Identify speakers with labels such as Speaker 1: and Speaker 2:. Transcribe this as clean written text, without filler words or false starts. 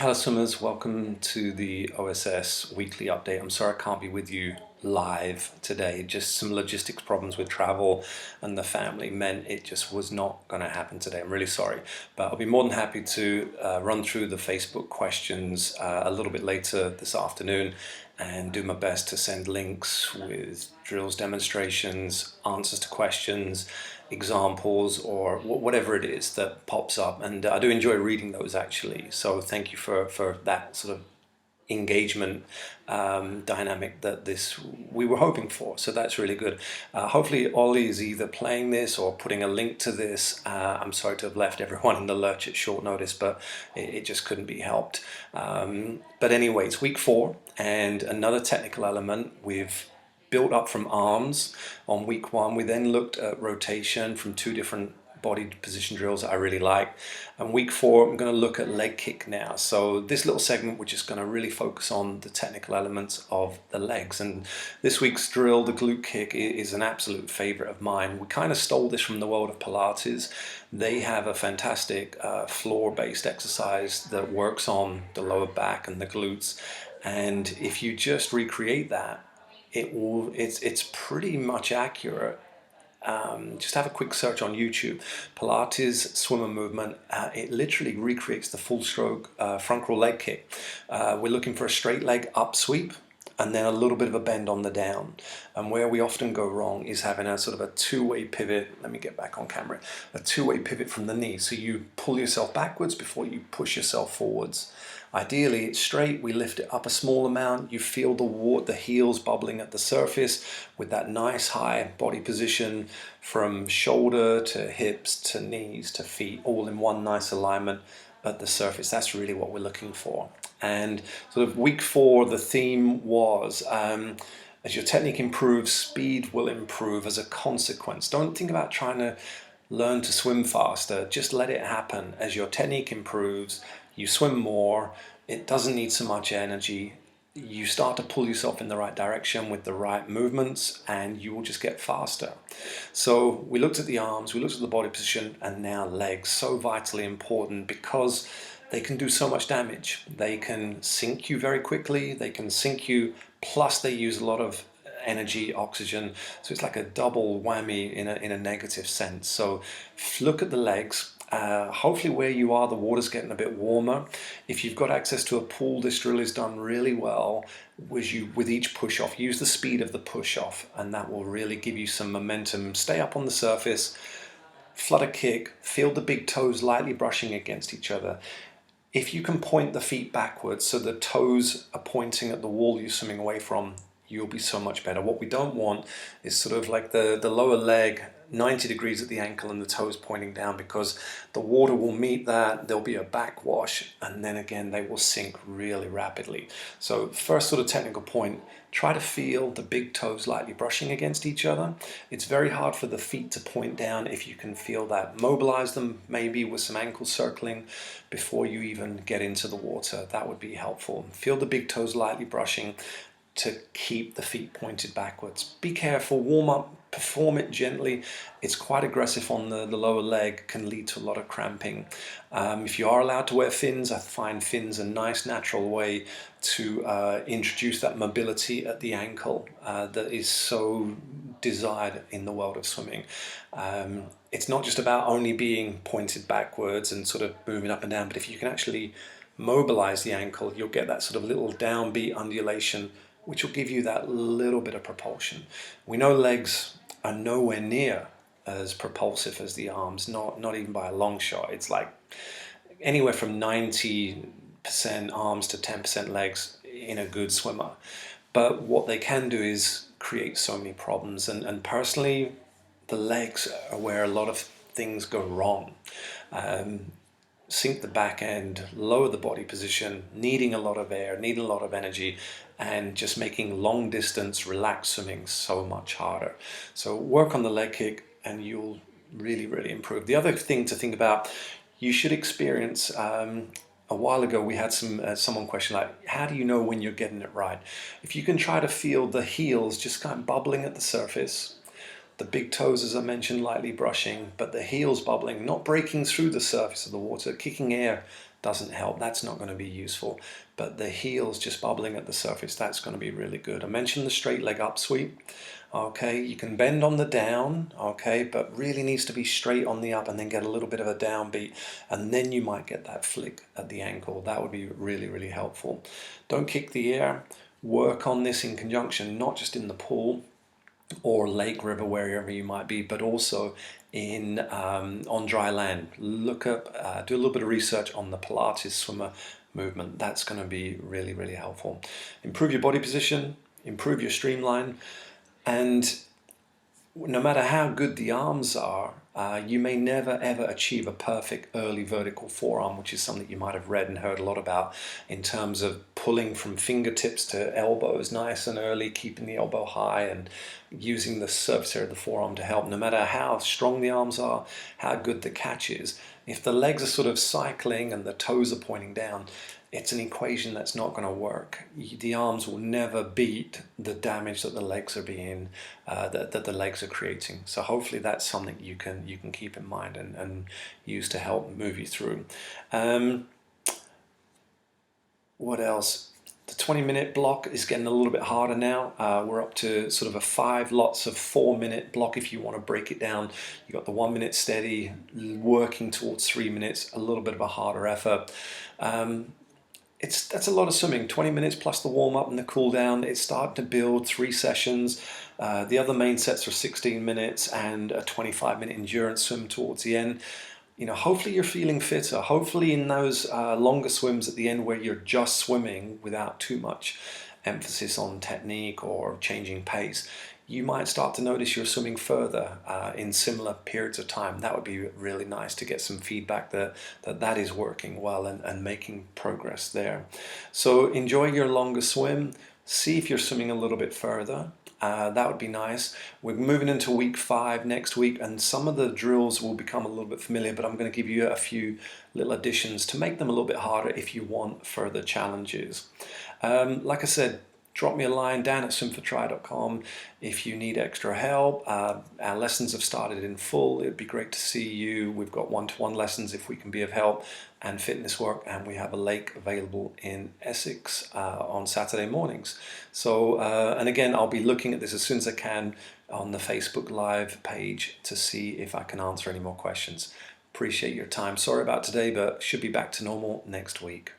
Speaker 1: Hello swimmers, welcome to the OSS weekly update. I'm sorry I can't be with you live today. Just some logistics problems with travel and the family meant it just was not going to happen today. I'm really sorry, but I'll be more than happy to run through the Facebook questions a little bit later this afternoon and do my best to send links with drills, demonstrations, answers to questions, examples, or whatever it is that pops up. And I do enjoy reading those actually. So thank you for that sort of engagement dynamic that we were hoping for. So that's really good. Hopefully Ollie is either playing this or putting a link to this. I'm sorry to have left everyone in the lurch at short notice, but it just couldn't be helped. But anyway, it's week 4 and another technical element. We've built up from arms on week 1. We then looked at rotation from 2 different body position drills that I really like. And week 4, I'm going to look at leg kick now. So this little segment, we're just going to really focus on the technical elements of the legs. And this week's drill, the glute kick, is an absolute favorite of mine. We kind of stole this from the world of Pilates. They have a fantastic floor-based exercise that works on the lower back and the glutes. And if you just recreate that, it's pretty much accurate. Just have a quick search on YouTube, Pilates swimmer movement. It literally recreates the full stroke front crawl leg kick. We're looking for a straight leg up sweep and then a little bit of a bend on the down. And where we often go wrong is having a sort of a two-way pivot. Let me get back on camera. A two-way pivot from the knee. So you pull yourself backwards before you push yourself forwards. Ideally, it's straight. We lift it up a small amount. You feel the heels bubbling at the surface with that nice high body position from shoulder to hips to knees to feet, all in one nice alignment at the surface. That's really what we're looking for. And sort of week 4, the theme was as your technique improves, speed will improve as a consequence. Don't think about trying to learn to swim faster. Just let it happen. As your technique improves, you swim more. It doesn't need so much energy. You start to pull yourself in the right direction with the right movements and you will just get faster. So we looked at the arms, we looked at the body position, and now legs. So vitally important because they can do so much damage. They can sink you very quickly. They can sink you, plus they use a lot of energy, oxygen. So it's like a double whammy in a negative sense. So look at the legs. Hopefully where you are, the water's getting a bit warmer. If you've got access to a pool, this drill is done really well with each push-off. Use the speed of the push-off, and that will really give you some momentum. Stay up on the surface, flutter kick, feel the big toes lightly brushing against each other. If you can point the feet backwards so the toes are pointing at the wall you're swimming away from, you'll be so much better. What we don't want is sort of like the lower leg 90 degrees at the ankle and the toes pointing down, because the water will meet that, there'll be a backwash, and then again they will sink really rapidly. So first sort of technical point, try to feel the big toes lightly brushing against each other. It's very hard for the feet to point down. If you can feel that, mobilize them maybe with some ankle circling before you even get into the water. That would be helpful. Feel the big toes lightly brushing to keep the feet pointed backwards. Be careful, warm up, perform it gently. It's quite aggressive on the lower leg, can lead to a lot of cramping. If you are allowed to wear fins, I find fins a nice natural way to introduce that mobility at the ankle that is so desired in the world of swimming. It's not just about only being pointed backwards and sort of moving up and down, but if you can actually mobilize the ankle, you'll get that sort of little downbeat undulation, which will give you that little bit of propulsion. We know legs are nowhere near as propulsive as the arms, not even by a long shot. It's like anywhere from 90% arms to 10% legs in a good swimmer. But what they can do is create so many problems. And personally, the legs are where a lot of things go wrong. Sink the back end, lower the body position, needing a lot of air, needing a lot of energy, and just making long distance relaxed swimming so much harder. So work on the leg kick and you'll really, really improve. The other thing to think about, you should experience, a while ago we had someone question like, how do you know when you're getting it right? If you can try to feel the heels just kind of bubbling at the surface, the big toes, as I mentioned, lightly brushing, but the heels bubbling, not breaking through the surface of the water, kicking air doesn't help. That's not going to be useful. But the heels just bubbling at the surface, that's going to be really good. I mentioned the straight leg up sweep. Okay, you can bend on the down, okay, but really needs to be straight on the up and then get a little bit of a downbeat, and then you might get that flick at the ankle. That would be really, really helpful. Don't kick the air. Work on this in conjunction, not just in the pool or lake, river, wherever you might be, but also in on dry land. Look up, do a little bit of research on the Pilates swimmer movement. That's going to be really, really helpful. Improve your body position, improve your streamline, and no matter how good the arms are, you may never ever achieve a perfect early vertical forearm, which is something you might have read and heard a lot about in terms of pulling from fingertips to elbows nice and early, keeping the elbow high and using the surface area of the forearm to help. No matter how strong the arms are, how good the catch is, if the legs are sort of cycling and the toes are pointing down, it's an equation that's not going to work. The arms will never beat the damage that the legs are that the legs are creating. So hopefully that's something you can keep in mind and use to help move you through. What else? The 20-minute block is getting a little bit harder now. We're up to sort of a 5 lots of 4-minute block if you want to break it down. You've got the 1 minute steady, working towards 3 minutes, a little bit of a harder effort. That's a lot of swimming. 20 minutes plus the warm-up and the cool-down. It's starting to build 3 sessions. The other main sets are 16 minutes and a 25-minute endurance swim towards the end. You know, hopefully you're feeling fitter. Hopefully in those longer swims at the end where you're just swimming without too much emphasis on technique or changing pace, you might start to notice you're swimming further in similar periods of time. That would be really nice to get some feedback that is working well and making progress there. So enjoy your longer swim. See if you're swimming a little bit further. That would be nice. We're moving into week 5 next week, and some of the drills will become a little bit familiar, but I'm going to give you a few little additions to make them a little bit harder if you want further challenges. Like I said, drop me a line down at swimfortry.com if you need extra help. Our lessons have started in full. It'd be great to see you. We've got one-to-one lessons if we can be of help, and fitness work, and we have a lake available in Essex on Saturday mornings. So, and again, I'll be looking at this as soon as I can on the Facebook Live page to see if I can answer any more questions. Appreciate your time. Sorry about today, but should be back to normal next week.